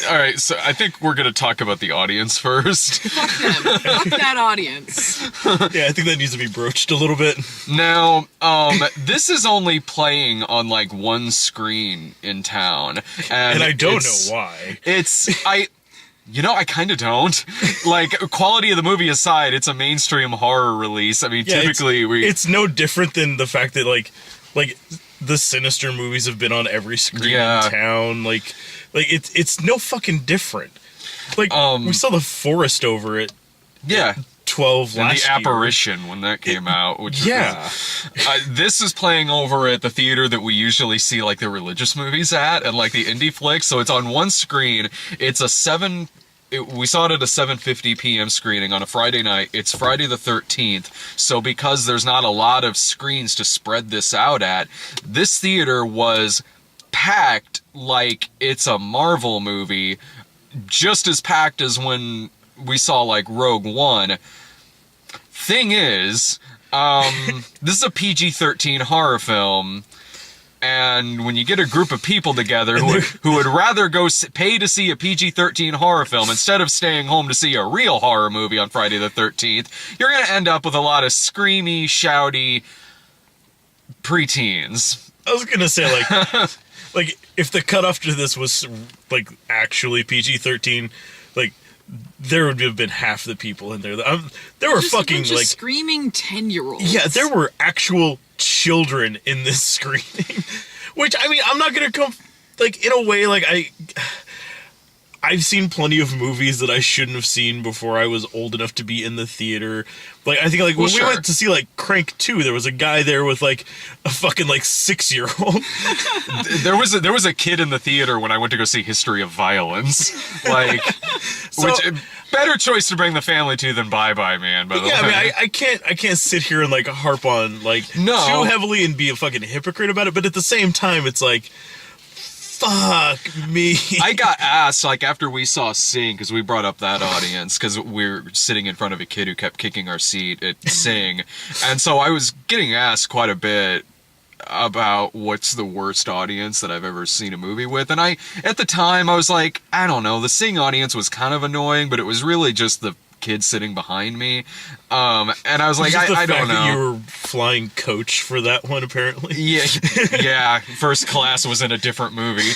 All right, so I think we're going to talk about the audience first. Fuck them. Fuck that audience. Yeah, I think that needs to be broached a little bit. Now, this is only playing on like one screen in town, And I don't know why. I kind of don't. Like, quality of the movie aside, it's a mainstream horror release. I mean, Yeah, typically it's no different than the fact that like the Sinister movies have been on every screen in town. Like it's no fucking different. Like we saw The Forest over it. Yeah. 12 and last The Apparition when that came out. Which this is playing over at the theater that we usually see like the religious movies at and like the indie flicks. So it's on one screen. It's we saw it at a 7:50 p.m. screening on a Friday night. It's Friday the 13th. So because there's not a lot of screens to spread this out at, this theater was packed like it's a Marvel movie, just as packed as when we saw like Rogue One. Thing is, this is a PG-13 horror film, and when you get a group of people together who would rather go pay to see a PG-13 horror film instead of staying home to see a real horror movie on Friday the 13th, you're going to end up with a lot of screamy, shouty preteens. I was going to say, like, if the cutoff to this was, like, actually PG-13, like, there would have been half the people in there. There were just fucking, like... screaming 10-year-olds. Yeah, there were actual children in this screening. Which, I mean, I'm not going to come... Like, in a way, like, I've seen plenty of movies that I shouldn't have seen before I was old enough to be in the theater. Like, I think, like, when we went to see, like, Crank 2, there was a guy there with, like, a fucking, like, 6-year-old. There was a kid in the theater when I went to go see History of Violence. Like, better choice to bring the family to than Bye Bye Man, by the way. Yeah, I mean, I can't sit here and, like, harp on, like, too heavily and be a fucking hypocrite about it, but at the same time, it's like... Fuck me. I got asked, like, after we saw Sing, because we brought up that audience, because we're sitting in front of a kid who kept kicking our seat at Sing. And so I was getting asked quite a bit about what's the worst audience that I've ever seen a movie with. And at the time, I was like, I don't know, the Sing audience was kind of annoying, but it was really just the kid sitting behind me. And I was like, I don't know. That you were flying coach for that one, apparently. Yeah. First class was in a different movie.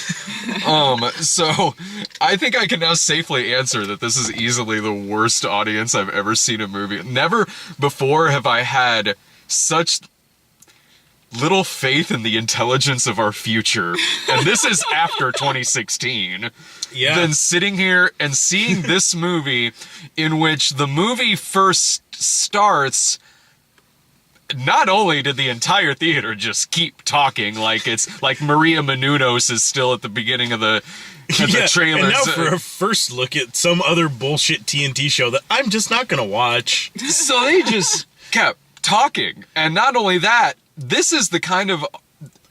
So I think I can now safely answer that this is easily the worst audience I've ever seen a movie. Never before have I had such little faith in the intelligence of our future, and this is after 2016, than sitting here and seeing this movie in which the movie first starts. Not only did the entire theater just keep talking like it's like Maria Menounos is still at the beginning of the trailers. And now for a first look at some other bullshit TNT show that I'm just not gonna watch. So they just kept talking, and not only that, this is the kind of...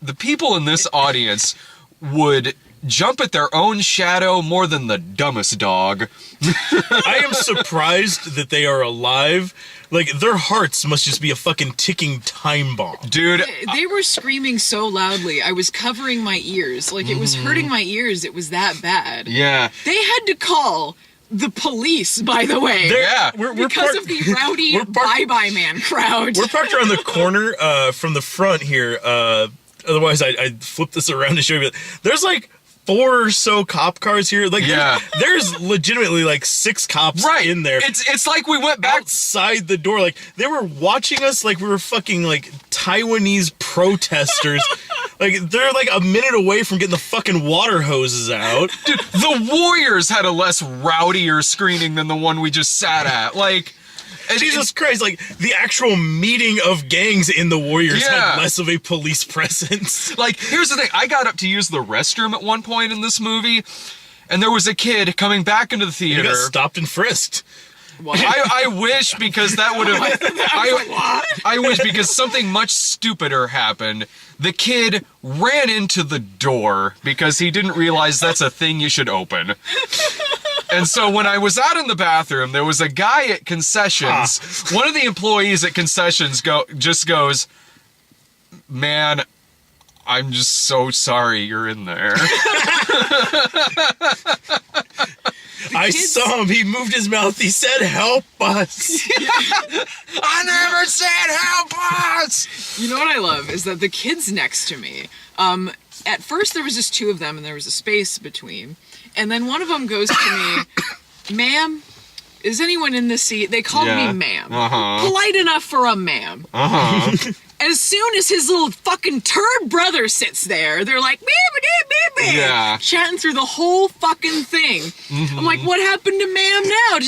The people in this audience would jump at their own shadow more than the dumbest dog. I am surprised that they are alive. Like, their hearts must just be a fucking ticking time bomb. Dude. They were screaming so loudly, I was covering my ears. Like, it was hurting my ears. It was that bad. Yeah. They had to call... the police, by the way. Because of the rowdy Bye Bye Man crowd. We're parked around the corner from the front here. Otherwise, I'd flip this around to show you. There's like 4 or so cop cars here. Like, there's legitimately like 6 cops in there. It's like we went back outside the door. Like, they were watching us like we were fucking like Taiwanese protesters. Like, they're like a minute away from getting the fucking water hoses out. Dude, the Warriors had a less rowdier screening than the one we just sat at. Like, Jesus Christ, like, the actual meeting of gangs in the Warriors had less of a police presence. Like, here's the thing. I got up to use the restroom at one point in this movie, and there was a kid coming back into the theater. He got stopped and frisked. I wish, because that would have... I wish, because something much stupider happened. The kid ran into the door because he didn't realize that's a thing you should open. And so when I was out in the bathroom, there was a guy at concessions. One of the employees at concessions just goes, "Man, I'm just so sorry you're in there." I saw him. He moved his mouth. He said, "Help us." I never said help us. You know what I love is that the kids next to me, at first there was just two of them and there was a space between. And then one of them goes to me, "Ma'am, is anyone in the seat?" They called me ma'am. Polite enough for a ma'am. As soon as his little fucking turd brother sits there, they're like, chatting through the whole fucking thing. I'm like, what happened to ma'am now?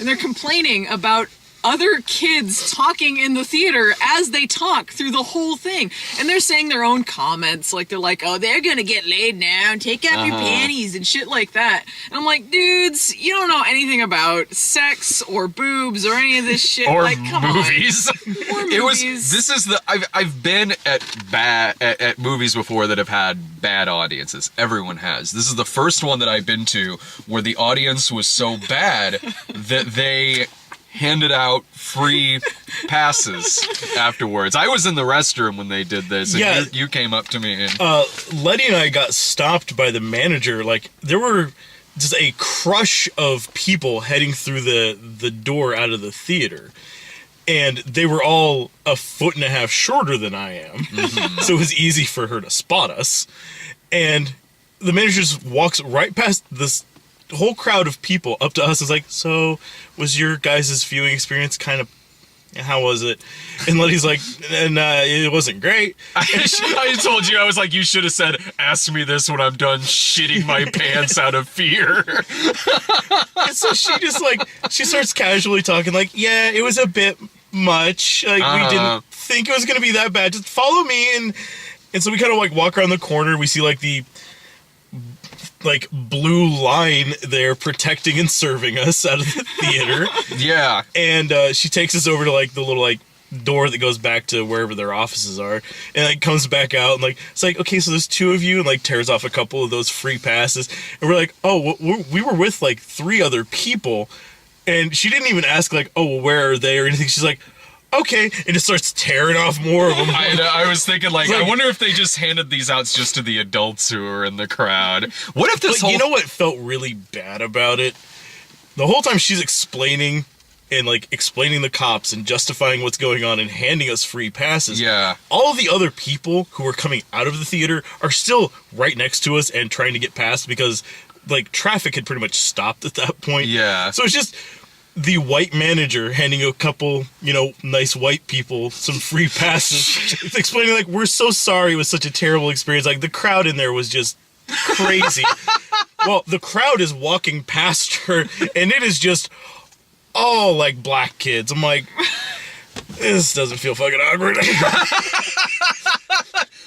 And they're complaining about other kids talking in the theater as they talk through the whole thing. And they're saying their own comments. Like, they're like, "Oh, they're gonna get laid now. Take off your panties," and shit like that. And I'm like, dudes, you don't know anything about sex or boobs or any of this shit. Or like, come movies. On. Or movies. This is the, I've been at movies before that have had bad audiences. Everyone has. This is the first one that I've been to where the audience was so bad that they handed out free passes afterwards. I was in the restroom when they did this, and you came up to me and... Letty and I got stopped by the manager. Like, there were just a crush of people heading through the door out of the theater. And they were all 1.5 feet shorter than I am. So it was easy for her to spot us. And the manager just walks right past this whole crowd of people up to us. Is like, "So was your guys' viewing experience kind of, how was it?" And Letty's like, "It wasn't great." I told you, I was like, you should have said, "Ask me this when I'm done shitting my pants out of fear." And so she starts casually talking like, "Yeah, it was a bit much. Like, we didn't think it was going to be that bad. Just follow me." And so we kind of like walk around the corner. We see like the blue line there protecting and serving us out of the theater. Yeah. And she takes us over to like the little like door that goes back to wherever their offices are, and like comes back out and like, it's like, "Okay, so there's 2 of you," and like tears off a couple of those free passes. And we're like, "Oh, we were with like 3 other people." And she didn't even ask like, "Oh, well, where are they?" or anything. She's like, "Okay," and just starts tearing off more of them. I was thinking, like, I wonder if they just handed these out just to the adults who are in the crowd. What if this you know what felt really bad about it? The whole time she's explaining the cops and justifying what's going on and handing us free passes. Yeah. All of the other people who were coming out of the theater are still right next to us and trying to get past because, like, traffic had pretty much stopped at that point. Yeah. So it's just the white manager handing a couple, nice white people some free passes, explaining like, "We're so sorry it was such a terrible experience. Like, the crowd in there was just crazy." Well, the crowd is walking past her, and it is just all like black kids. I'm like, this doesn't feel fucking awkward.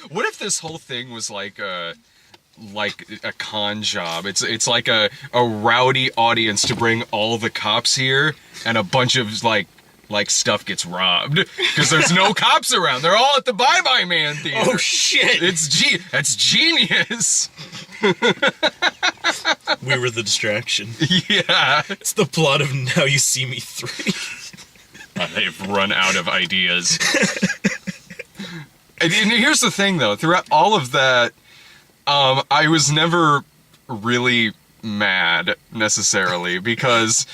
What if this whole thing was like a con job? It's like a rowdy audience to bring all the cops here, and a bunch of like stuff gets robbed because there's no cops around. They're all at the Bye Bye Man theater. Oh shit! That's genius. We were the distraction. Yeah, it's the plot of Now You See Me 3. They've run out of ideas. And here's the thing, though. Throughout all of that, I was never really mad, necessily, because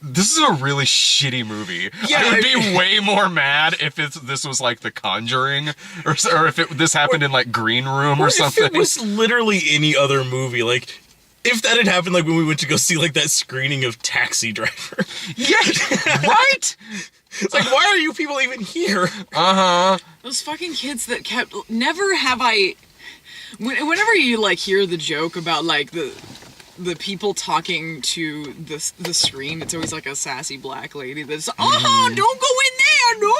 this is a really shitty movie. Yeah, I would be way more mad if this was like The Conjuring, or if this happened in like Green Room or something. If it was literally any other movie, like, if that had happened like when we went to go see like that screening of Taxi Driver. Yeah, right? It's like, why are you people even here? Those fucking kids that kept... Never have I... Whenever you like hear the joke about like the people talking to the screen, it's always like a sassy black lady that's, "Oh, don't go in there, no."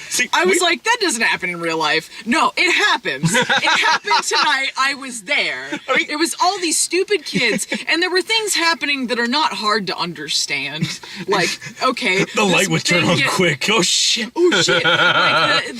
See, I was like, that doesn't happen in real life. No, it happens. It happened tonight. I was there. It was all these stupid kids, and there were things happening that are not hard to understand. Like, okay, the light would turn on quick. Oh shit. Oh shit. Like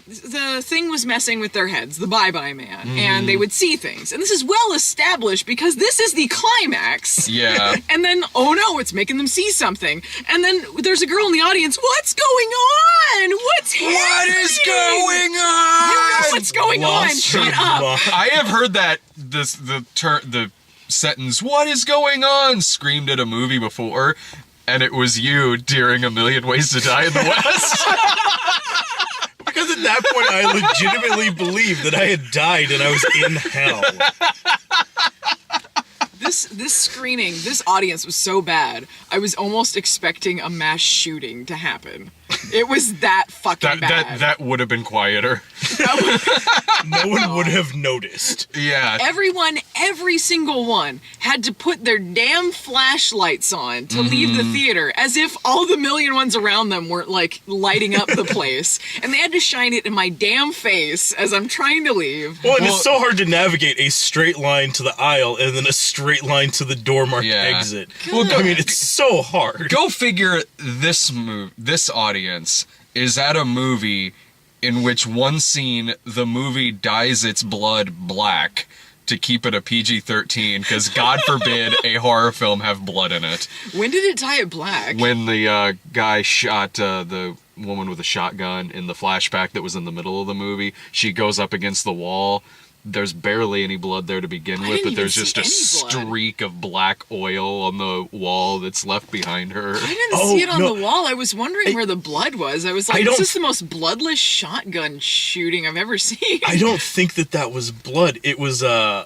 the thing was messing with their heads, the Bye Bye Man, and they would see things. And this is well established because this is the climax. Yeah. And then, oh no, it's making them see something. And then there's a girl in the audience. What's going on? What's happening? What is going on? You know what's going on. Shut up. I have heard that the sentence, "What is going on?" screamed at a movie before, and it was you during A Million Ways to Die in the West. Because at that point, I legitimately believed that I had died and I was in hell. This screening, this audience was so bad, I was almost expecting a mass shooting to happen. It was that fucking bad. That would have been quieter. No one would have noticed. Yeah. Everyone, every single one, had to put their damn flashlights on to leave the theater, as if all the million ones around them weren't, like, lighting up the place. And they had to shine it in my damn face as I'm trying to leave. Well, and it's so hard to navigate a straight line to the aisle and then a straight line to the door marked exit. Well, I mean, it's so hard. Go figure this audience is at a movie in which one scene, the movie dyes its blood black to keep it a PG-13, because God forbid a horror film have blood in it. When did it dye it black? When the guy shot the woman with a shotgun in the flashback that was in the middle of the movie, she goes up against the wall. There's barely any blood there to begin with, but there's just a streak of black oil on the wall that's left behind her. I didn't see it on the wall. I was wondering where the blood was. I was like, this is the most bloodless shotgun shooting I've ever seen. I don't think that was blood. It was a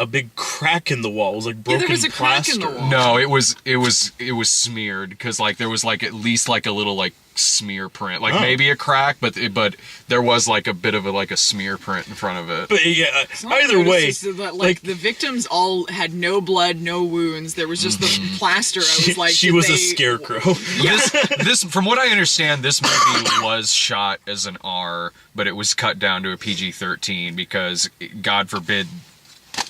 big crack in the wall. It was like broken there was a plaster. crack in the wall. No, it was smeared, because like there was like at least like a little like smear print, like maybe a crack, but there was like a bit of a smear print in front of it. But yeah, either way, that, like the victims all had no blood, no wounds. There was just the plaster. I was like, she was a scarecrow. This, from what I understand, this movie was shot as an R, but it was cut down to a PG-13 because, God forbid,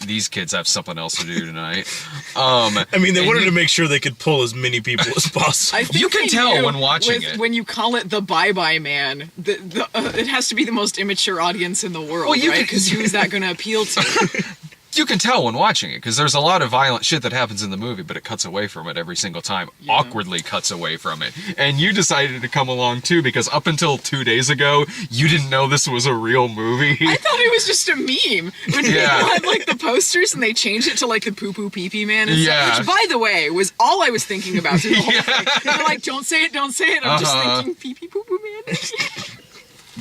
these kids have something else to do tonight. I mean, they wanted to make sure they could pull as many people as possible. I think you can tell when watching it. When you call it the Bye Bye Man, it has to be the most immature audience in the world, right? Because who is that going to appeal to? You can tell when watching it, because there's a lot of violent shit that happens in the movie, but it cuts away from it every single time. Yeah. Awkwardly cuts away from it. And you decided to come along too, because up until 2 days ago, you didn't know this was a real movie. I thought it was just a meme. When people had like the posters and they changed it to like the Poo Poo Pee Pee Man and stuff, which, by the way, was all I was thinking about through the whole thing. They're like, don't say it, don't say it. I'm just thinking Pee Pee Poo Poo Man.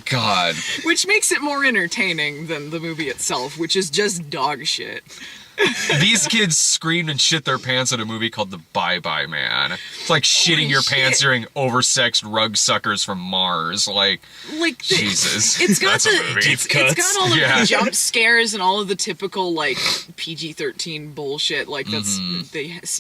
God. Which makes it more entertaining than the movie itself, which is just dog shit. These kids screamed and shit their pants at a movie called The Bye Bye Man. It's like shitting your pants during oversexed rug suckers from Mars. Like Jesus. It's got it's got all of the jump scares and all of the typical like PG-13 bullshit like that's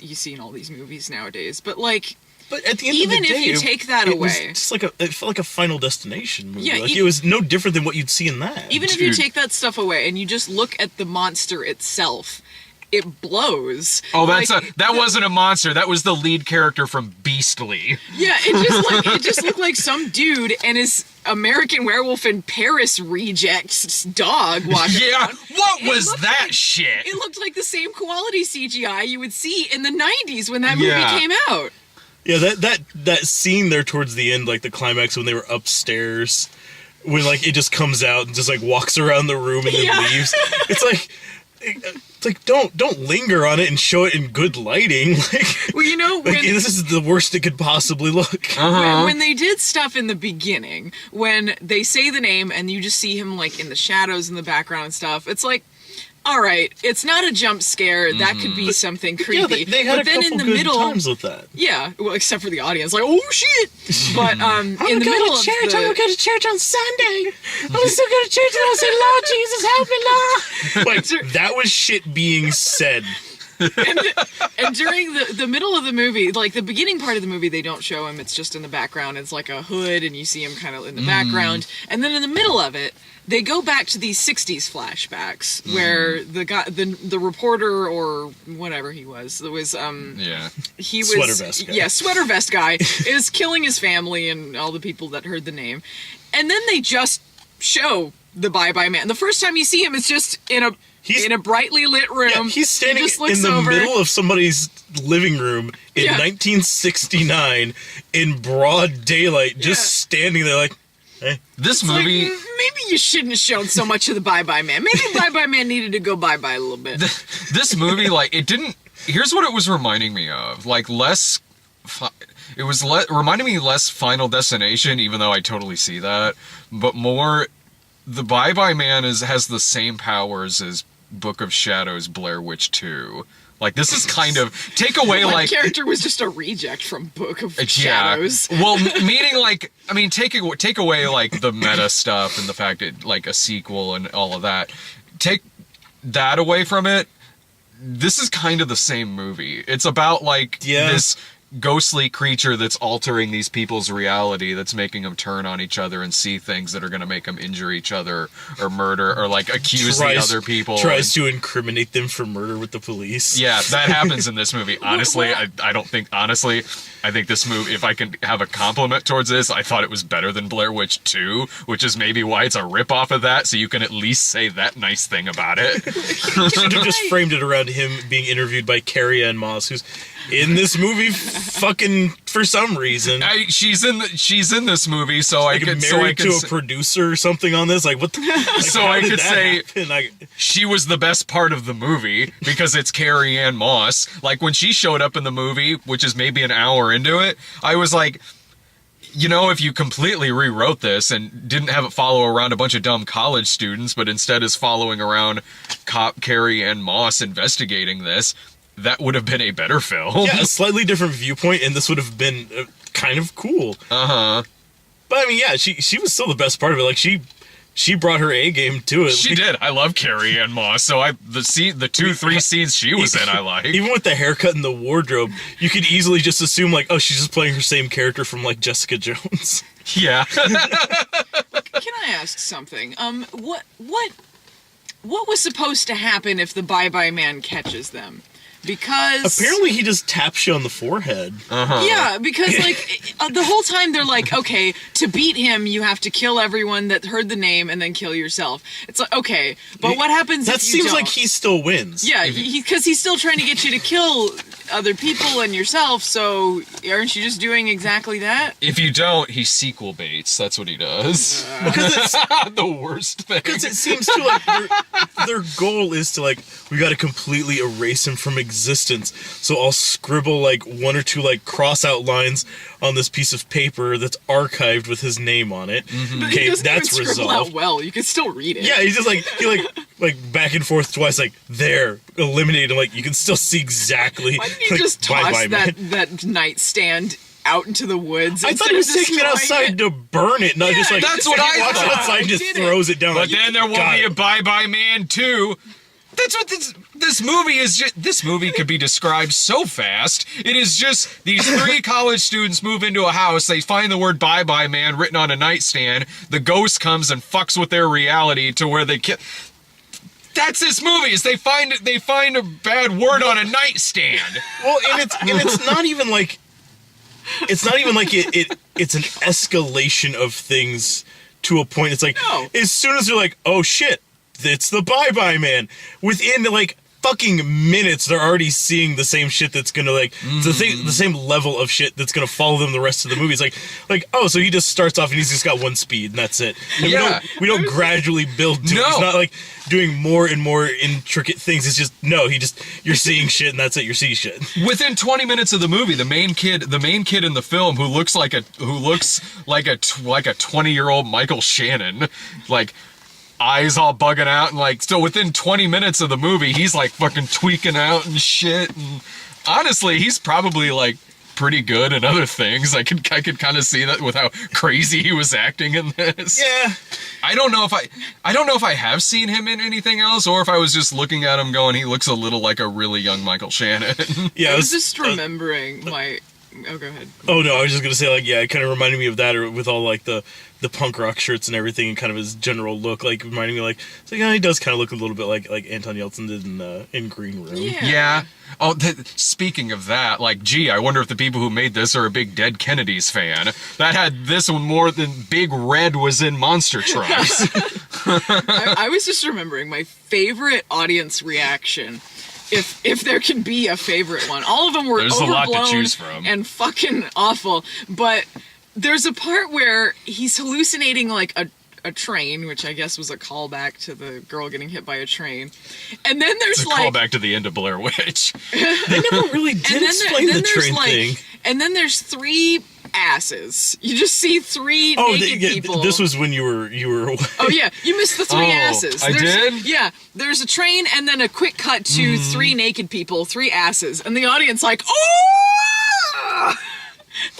you see in all these movies nowadays. But like, but at the end even of the day, if you take that away, just like it felt like a Final Destination movie. Yeah, like it was no different than what you'd see in that. Even if you take that stuff away and you just look at the monster itself, it blows. Oh, that wasn't a monster. That was the lead character from Beastly. Yeah, it just looked like some dude and his American Werewolf in Paris rejects dog walking around. What was that shit? It looked like the same quality CGI you would see in the 90s when that movie came out. Yeah, that scene there towards the end, like the climax when they were upstairs, when like it just comes out and just like walks around the room and then leaves. It's like don't linger on it and show it in good lighting. Like, well, you know, this is the worst it could possibly look. When they did stuff in the beginning, when they say the name and you just see him like in the shadows in the background and stuff, it's like, all right, it's not a jump scare. That could be something creepy. Yeah, they had but then couple in the good middle, times with that. Yeah, well, except for the audience, like, oh shit! But in the middle of I'm gonna go to church on Sunday. I'm still going to church and I'll say, Lord Jesus, help me, Lord. Like that was shit being said. and during the middle of the movie, like the beginning part of the movie, they don't show him. It's just in the background. It's like a hood, and you see him kind of in the background. And then in the middle of it, they go back to these 60s flashbacks where the guy, the reporter or whatever he was he was sweater vest guy. Yeah, sweater vest guy is killing his family and all the people that heard the name. And then they just show the Bye Bye Man. The first time you see him, it's just in a brightly lit room. Yeah, he's standing he just looks in the over. middle of somebody's living room in 1969 in broad daylight, just standing there like, This It's movie. like, maybe you shouldn't have shown so much of the Bye Bye Man. Maybe Bye Bye Man needed to go bye bye a little bit. This movie, like, it didn't. Here's what it was reminding me of. Like, less. It was reminding me less Final Destination, even though I totally see that, but more. The Bye Bye Man has the same powers as Book of Shadows, Blair Witch 2. Like, this is kind of take away My like character was just a reject from Book of Shadows. Well, meaning like, I mean, take away like the meta stuff and the fact that like a sequel and all of that. Take that away from it. This is kind of the same movie. It's about like this ghostly creature that's altering these people's reality, that's making them turn on each other and see things that are going to make them injure each other or murder or like accuse the other people. Tries to incriminate them for murder with the police. Yeah, that happens in this movie. Honestly, I think this movie, if I can have a compliment towards this, I thought it was better than Blair Witch 2, which is maybe why it's a ripoff of that, so you can at least say that nice thing about it. Should have just framed it around him being interviewed by Carrie Ann Moss, who's in this movie fucking for some reason. She's in this movie, so like I could married to a producer or something on this. Like what? Like, so how I did could that say happen? she was the best part of the movie because it's Carrie Ann Moss. Like when she showed up in the movie, which is maybe an hour into it, I was like, you know, if you completely rewrote this and didn't have it follow around a bunch of dumb college students, but instead is following around cop Carrie Ann Moss investigating this, that would have been a better film. Yeah, a slightly different viewpoint, and this would have been kind of cool. Uh-huh. But I mean, yeah, she was still the best part of it. Like she brought her A game to it. She did. I love Carrie Ann Moss. So the 2-3 scenes she was in, I like. Even with the haircut and the wardrobe, you could easily just assume like, oh, she's just playing her same character from like Jessica Jones. Yeah. Can I ask something? What was supposed to happen if the Bye Bye Man catches them? Because apparently he just taps you on the forehead. Yeah, because like the whole time they're like, okay, to beat him, you have to kill everyone that heard the name and then kill yourself. It's like, okay, but what happens That if you seems don't? like he still wins. Yeah, because he's still trying to get you to kill other people and yourself. So aren't you just doing exactly that? If you don't, he sequel baits. That's what he does. Because it's The worst thing. Because it seems to like their goal is to like, we got to completely erase him from existence. So I'll scribble like one or two like cross out lines on this piece of paper that's archived with his name on it. But he Okay, doesn't that's even scribble out resolved. well. You can still read it. Yeah, he's just like back and forth twice, like there, eliminate him. Like you can still see exactly. Why didn't he like, just toss bye-bye, man. that nightstand out into the woods? I thought he was taking it outside to burn it, not just like that's what I walks thought. outside and just Did it. throws it down. But like, then there won't got be a it. Bye Bye Man 2. That's what this movie is. This movie could be described so fast. It is just these 3 college students move into a house. They find the word Bye Bye Man written on a nightstand. The ghost comes and fucks with their reality to where they kill. That's this movie. Is they find a bad word on a nightstand. Well, and it's not even like it's an escalation of things to a point. It's like No. as soon as they're like, oh shit, it's the Bye Bye Man. Within like fucking minutes, they're already seeing the same shit that's gonna like the same level of shit that's gonna follow them the rest of the movie. It's like oh, so he just starts off and he's just got one speed and that's it. And Yeah. we don't gradually build to it. It's No. not like doing more and more intricate things. It's just you're seeing shit and that's it. You're seeing shit. Within 20 minutes of the movie, the main kid in the film who looks like a 20-year-old Michael Shannon, like eyes all bugging out, and like still within 20 minutes of the movie, he's like fucking tweaking out and shit. And honestly, he's probably like pretty good in other things. I could kind of see that with how crazy he was acting in this. Yeah. I don't know if I have seen him in anything else, or if I was just looking at him going, he looks a little like a really young Michael Shannon. Yeah. I was just remembering my. Oh, go ahead. Oh no, I was just gonna say like, yeah, it kind of reminded me of that, or with all like the punk rock shirts and everything, and kind of his general look, like reminding me like, it's like, he does kind of look a little bit like Anton Yelchin did in Green Room. Yeah. Yeah. Oh, speaking of that, like, gee, I wonder if the people who made this are a big Dead Kennedys fan. That had this one more than Big Red was in Monster Trucks. I was just remembering my favorite audience reaction. If there can be a favorite one. All of them were There's a lot to overblown choose from. and fucking awful. But there's a part where he's hallucinating like a train, which I guess was a callback to the girl getting hit by a train. And then there's It's a like callback to the end of Blair Witch. They never really did explain the train thing. And then there's 3 asses. You just see 3 naked people. This was when you were. Oh yeah, you missed the 3 Oh, asses. I did? Yeah, there's a train and then a quick cut to 3 naked people, 3 asses, and the audience like, oh!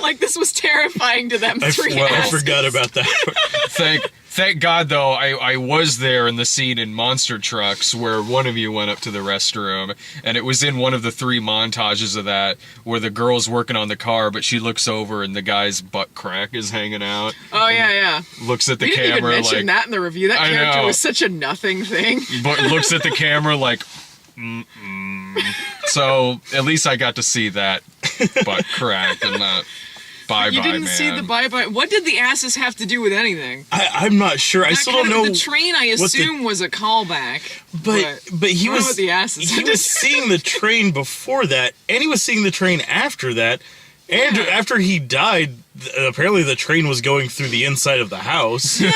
Like this was terrifying to them. 3 I asses. forgot about that. Thank God, though, I was there in the scene in Monster Trucks where one of you went up to the restroom, and it was in one of the 3 montages of that where the girl's working on the car, but she looks over and the guy's butt crack is hanging out. Oh yeah. Looks at the We didn't even camera mention like, that in the review. That I character know. was such a nothing thing. but looks at the camera like, mm-mm. So at least I got to see that butt crack and that. Bye-bye, You didn't man. see the bye-bye. What did the asses have to do with anything? I'm not sure. I still don't know. The train, I assume, was a callback. But he I don't know was what the asses he had was to seeing the train before that, and he was seeing the train after that, and after he died. Apparently, the train was going through the inside of the house. Yeah,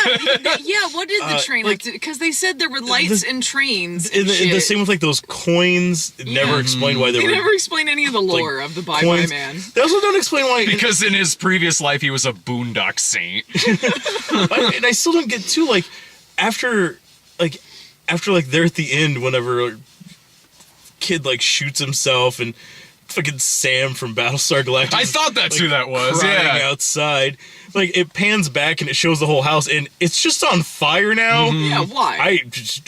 what did the train like, have to... Because they said there were lights in trains And and the shit. same with like those coins. It never explained why They were never explain any of the lore like, of the Bye-Bye coins. Man. They also don't explain why. Because in his previous life, he was a boondock saint. And I still don't get too like after they're at the end whenever kid like shoots himself and fucking Sam from Battlestar Galactica. I thought that's who that was, crying yeah. outside. Like it pans back and it shows the whole house and it's just on fire now. Yeah, why?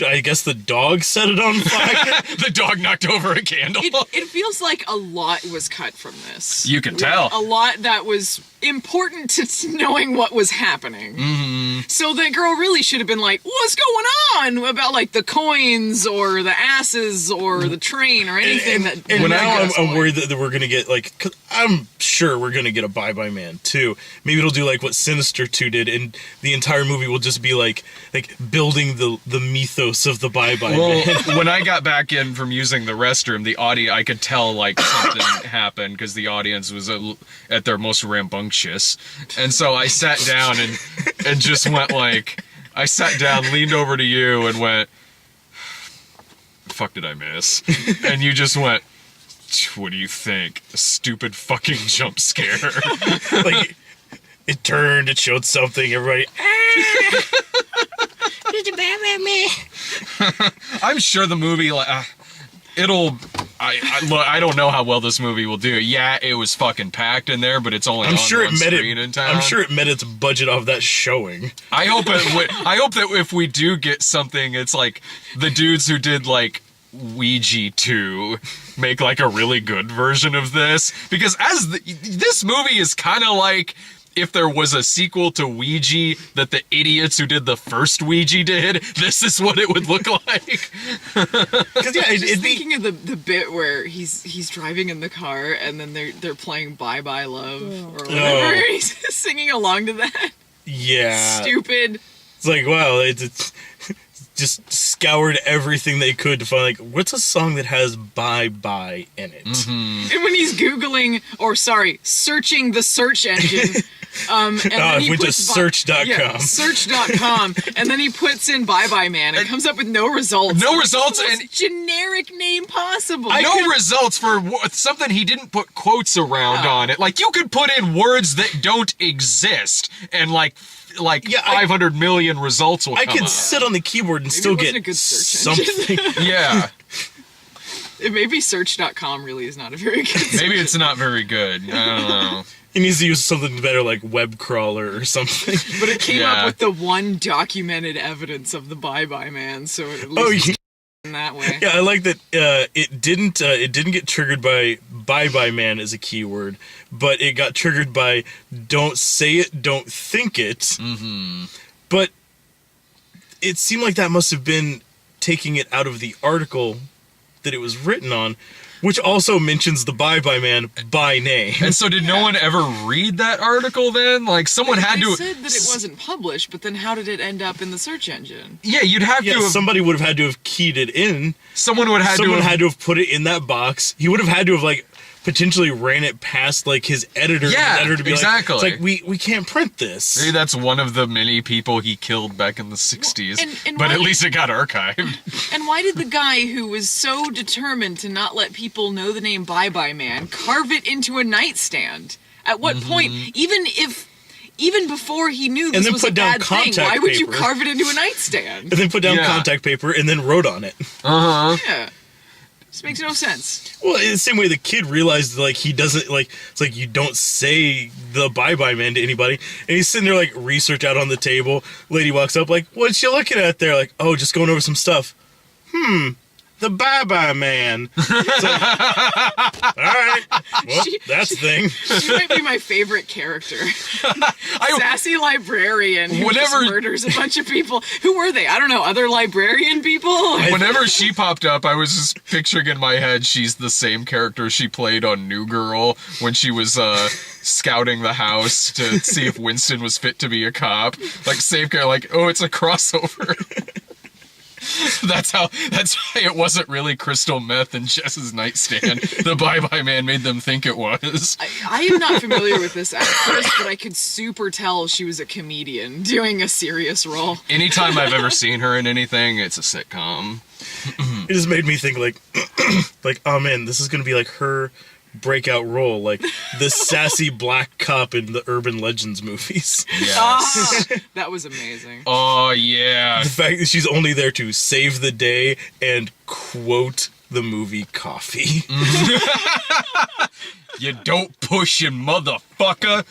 I guess the dog set it on fire. The dog knocked over a candle. It feels like a lot was cut from this. You can tell. A lot that was important to knowing what was happening. So that girl really should have been like, what's going on? About like the coins or the asses or the train or anything that... And When now I I'm worried that we're gonna get like, cause I'm sure we're gonna get a Bye-Bye Man 2. Maybe it'll do like what Sinister 2 did, and the entire movie will just be like building the mythos of the Bye-Bye Well, Man. when I got back in from using the restroom, the audio, I could tell like something happened because the audience was at their most rambunctious. And so I sat down and just went like, I sat down, leaned over to you and went, the fuck did I miss? And you just went, what do you think? A stupid fucking jump scare. Like it turned, it showed something. Everybody, It's a Batman man. I'm sure the movie, like, it'll. Look, I don't know how well this movie will do. Yeah, it was fucking packed in there, but it's only I'm on sure one it met screen in town. I'm sure it met its budget off that showing. I hope that if we do get something, it's like the dudes who did like Ouija 2 make like a really good version of this, because this movie is kind of like if there was a sequel to Ouija that the idiots who did the first Ouija did, this is what it would look like. Because yeah, Just it'd be thinking of the bit where he's driving in the car and then they're playing Bye Bye Love or whatever. Oh. He's singing along to that. yeah. Stupid. It's like wow, it's just scoured everything they could to find like what's a song that has bye bye in it. And when he's searching the search engine, and then I he went to puts search.com. Yeah, search.com, and then he puts in Bye Bye Man and comes up with no results. No results, It's the most and generic name possible. no results for something he didn't put quotes around on it. Like, you could put in words that don't exist, and like Yeah, 500 million results will I come could up. sit on the keyboard and Maybe still it wasn't get a good search something. Yeah, Maybe search.com really is not a very good maybe it's not very good. I don't know. He needs to use something better like web crawler or something. But it came Yeah. up with the one documented evidence of the Bye Bye Man, so at least Oh, it's yeah. in that way. Yeah, I like that it didn't get triggered by Bye Bye Man as a keyword, but it got triggered by don't say it, don't think it. Mm-hmm. But it seemed like that must have been taking it out of the article that it was written on, which also mentions the Bye Bye Man by name. And so did no one ever read that article then? Like someone had They to... said that it wasn't published, but then how did it end up in the search engine? Yeah, you'd have Yeah, to have... somebody would have had to have keyed it in. Someone would have Someone to have... had to have put it in that box. He would have had to have like potentially ran it past like his editor. And Yeah, his editor to be exactly. like, it's like we can't print this. Maybe that's one of the many people he killed back in the 60s. and but why- at least it got archived. And why did the guy who was so determined to not let people know the name Bye Bye Man carve it into a nightstand? At what Mm-hmm. point, even before he knew And this then was put a down bad thing, contact why would you paper. carve it into a nightstand? And then put down Yeah. contact paper and then wrote on it. Uh-huh. Yeah. This makes no sense. Well, in the same way the kid realized like he doesn't like it's like you don't say the Bye Bye Man to anybody. And he's sitting there like research out on the table. Lady walks up like, "What's you looking at there?" Like, "Oh, just going over some stuff." The Bye Bye Man. It's like, all right. Well, that's a thing. She might be my favorite character. Sassy librarian who Whenever- just murders a bunch of people. Who were they? I don't know. Other librarian people? Whenever she popped up, I was just picturing in my head she's the same character she played on New Girl when she was scouting the house to see if Winston was fit to be a cop. Like same character, like, oh, it's a crossover. That's why it wasn't really crystal meth in Jess's nightstand. The Bye Bye Man made them think it was. I am not familiar with this actress, but I could super tell she was a comedian doing a serious role. Anytime I've ever seen her in anything, it's a sitcom. It just made me think like like, oh man, this is gonna be like her breakout role, like the sassy black cop in the Urban Legends movies. Yes. Ah, that was amazing. Oh, yeah. The fact that she's only there to save the day and quote the movie Coffee. You don't push him, motherfucker.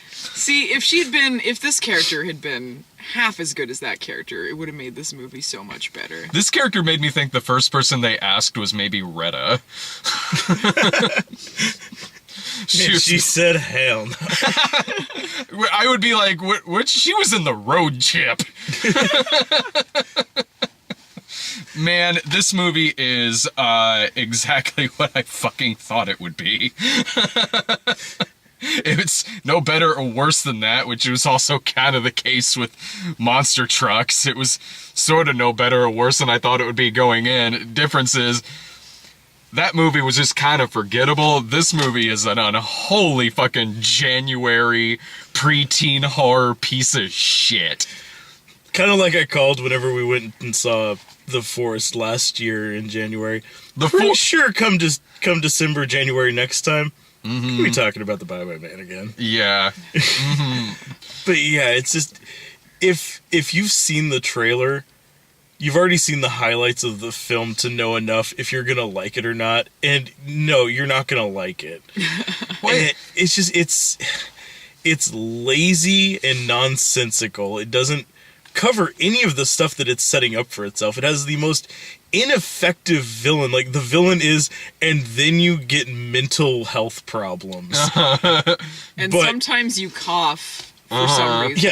See, if this character had been half as good as that character, it would have made this movie so much better. This character made me think the first person they asked was maybe Retta. She said, hell no. I would be like, what? She was in the road chip. Man, this movie is exactly what I fucking thought it would be. It's no better or worse than that, which was also kind of the case with Monster Trucks. It was sort of no better or worse than I thought it would be going in. Difference is, that movie was just kind of forgettable. This movie is an unholy fucking January preteen horror piece of shit. Kind of like I called whenever we went and saw The Forest last year in January. Pretty sure come December, January next time, we'll be talking about the Bye Bye Man again. Yeah. But yeah, it's just if you've seen the trailer, you've already seen the highlights of the film to know enough if you're gonna like it or not. And no, you're not gonna like it. And it's just it's lazy and nonsensical. It doesn't cover any of the stuff that it's setting up for itself. It has the most ineffective villain. Like the villain is, and then you get mental health problems. And But- sometimes you cough for some reason.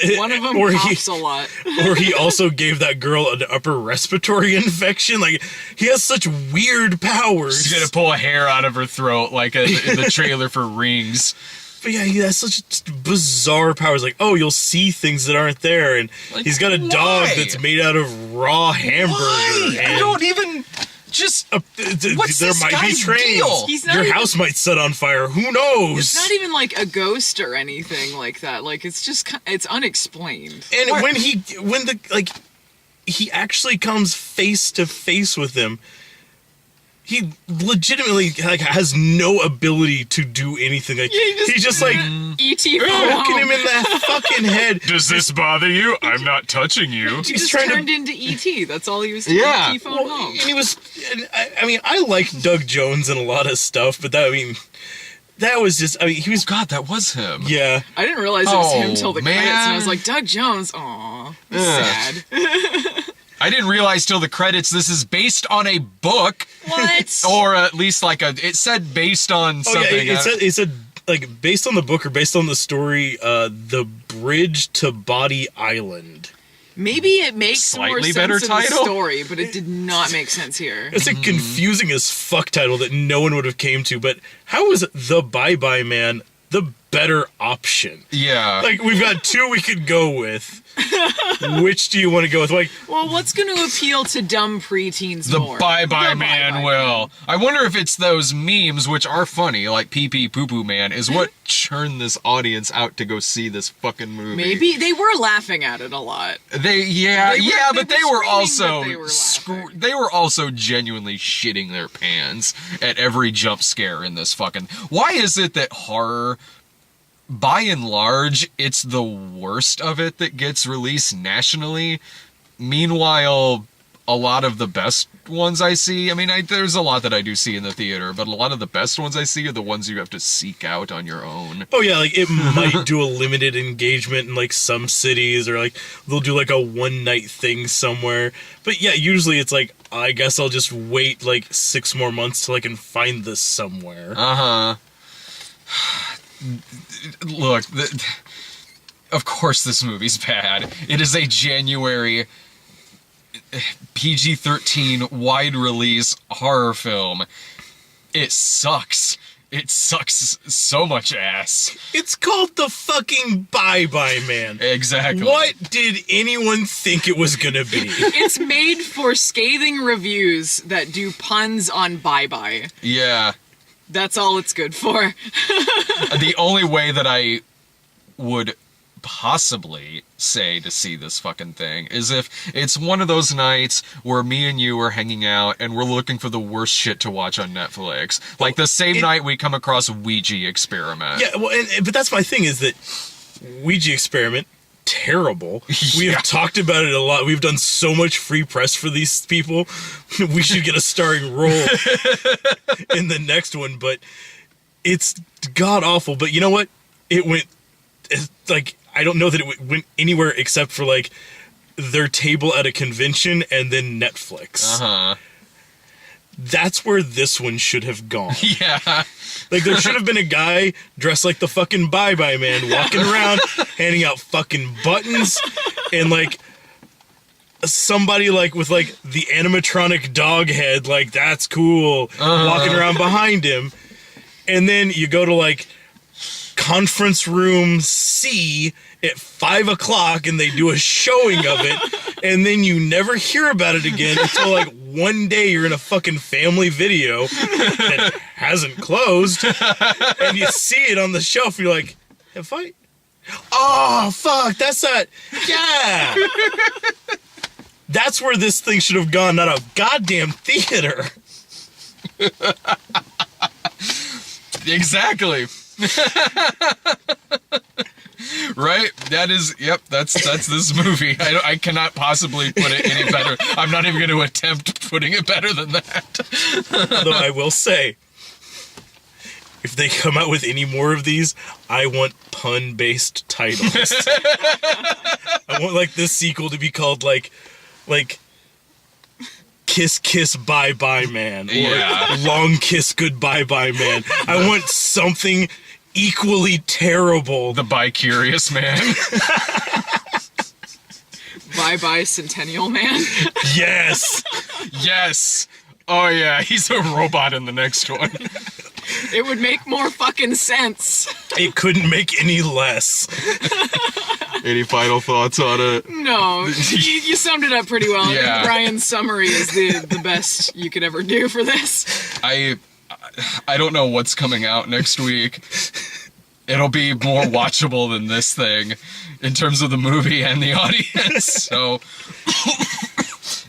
Yeah, One of them or coughs a lot. or he also gave that girl an upper respiratory infection. Like, he has such weird powers. She's gonna pull a hair out of her throat like in the trailer for Rings. But yeah, he has such bizarre powers. Like, oh, you'll see things that aren't there, and Like, he's got a dog why? that's made out of raw hamburger. Why? I and don't even just. What's there this might be guy's trains. deal? He's not Your even- house might set on fire. Who knows? It's not even like a ghost or anything like that. Like, it's just, it's unexplained. And when he actually comes face to face with him, he legitimately like has no ability to do anything. Like he's just like E.T. phone poking home. him in the fucking head. Does this bother you? I'm not touching you. He He's just trying to- turned into E.T. That's all he was doing. Yeah. E.T. phone Well, home. and he was. And I mean, I liked Doug Jones and a lot of stuff, but that was just. I mean, he was. God, that was him. Yeah, I didn't realize it was him Oh, till the man. credits, and I was like, Doug Jones, aw, sad. I didn't realize till the credits this is based on a book. What? Or at least like it said based on oh yeah. something. It said like based on the book or based on the story, the Bridge to Body Island. Maybe it makes Slightly more sense better in title? the story, but it did not make sense here. It's a confusing as fuck title that no one would have came to, but how is The Bye Bye Man the better option? Yeah. Like, we've got two we could go with. Which do you want to go with? Like, Well, what's going to appeal to dumb preteens The more? Bye Bye The Man Bye-Bye will. I wonder if it's those memes, which are funny, like Pee Pee Poo Poo Man, is what churned this audience out to go see this fucking movie. Maybe they were laughing at it a lot. But they they were were also screaming, but they were laughing. they were also genuinely shitting their pants at every jump scare in this fucking. Why is it that horror, by and large, it's the worst of it that gets released nationally? Meanwhile, a lot of the best ones I see, I mean, there's a lot that I do see in the theater, but a lot of the best ones I see are the ones you have to seek out on your own. oh yeah, like it might do a limited engagement in like some cities, or like they'll do like a one night thing somewhere. But yeah, usually it's like, I guess I'll just wait like 6 more months till I can find this somewhere. Uh-huh. Look, of course this movie's bad. It is a January PG-13 wide release horror film. It sucks. It sucks so much ass. It's called The fucking Bye Bye Man. Exactly. What did anyone think it was gonna be? It's made for scathing reviews that do puns on bye-bye. Yeah. That's all it's good for. The only way that I would possibly say to see this fucking thing is if it's one of those nights where me and you are hanging out and we're looking for the worst shit to watch on Netflix. Like the same night we come across Ouija Experiment. Yeah, well, but that's my thing, is that Ouija Experiment, terrible. We have talked about it a lot. We've done so much free press for these people. We should get a starring role in the next one, but it's god awful. But you know what? It went, like, I don't know that it went anywhere except for like their table at a convention and then Netflix. Uh-huh. That's where this one should have gone. Yeah. Like, there should have been a guy dressed like the fucking Bye Bye Man walking around handing out fucking buttons, and like somebody like with like the animatronic dog head, like, that's cool, walking around behind him. And then you go to like conference room C at 5 o'clock and they do a showing of it, and then you never hear about it again until like one day you're in a fucking family video that hasn't closed and you see it on the shelf and you're like, have I? Oh fuck, that's not, yeah. That's where this thing should have gone, not a goddamn theater. Exactly. Right? That is, yep, that's this movie. I cannot possibly put it any better. I'm not even going to attempt putting it better than that. Although I will say, if they come out with any more of these, I want pun-based titles. I want like this sequel to be called like Kiss Kiss Bye Bye Man, or Yeah. Long Kiss Goodbye Bye Man. I want something equally terrible. The bi-curious man. Bye-bye Centennial Man. Yes. Yes. Oh yeah, he's a robot in the next one. It would make more fucking sense. It couldn't make any less. Any final thoughts on it? No, you summed it up pretty well. Yeah. Brian's summary is the best you could ever do for this. I don't know what's coming out next week. It'll be more watchable than this thing in terms of the movie and the audience. So,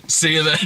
see you then.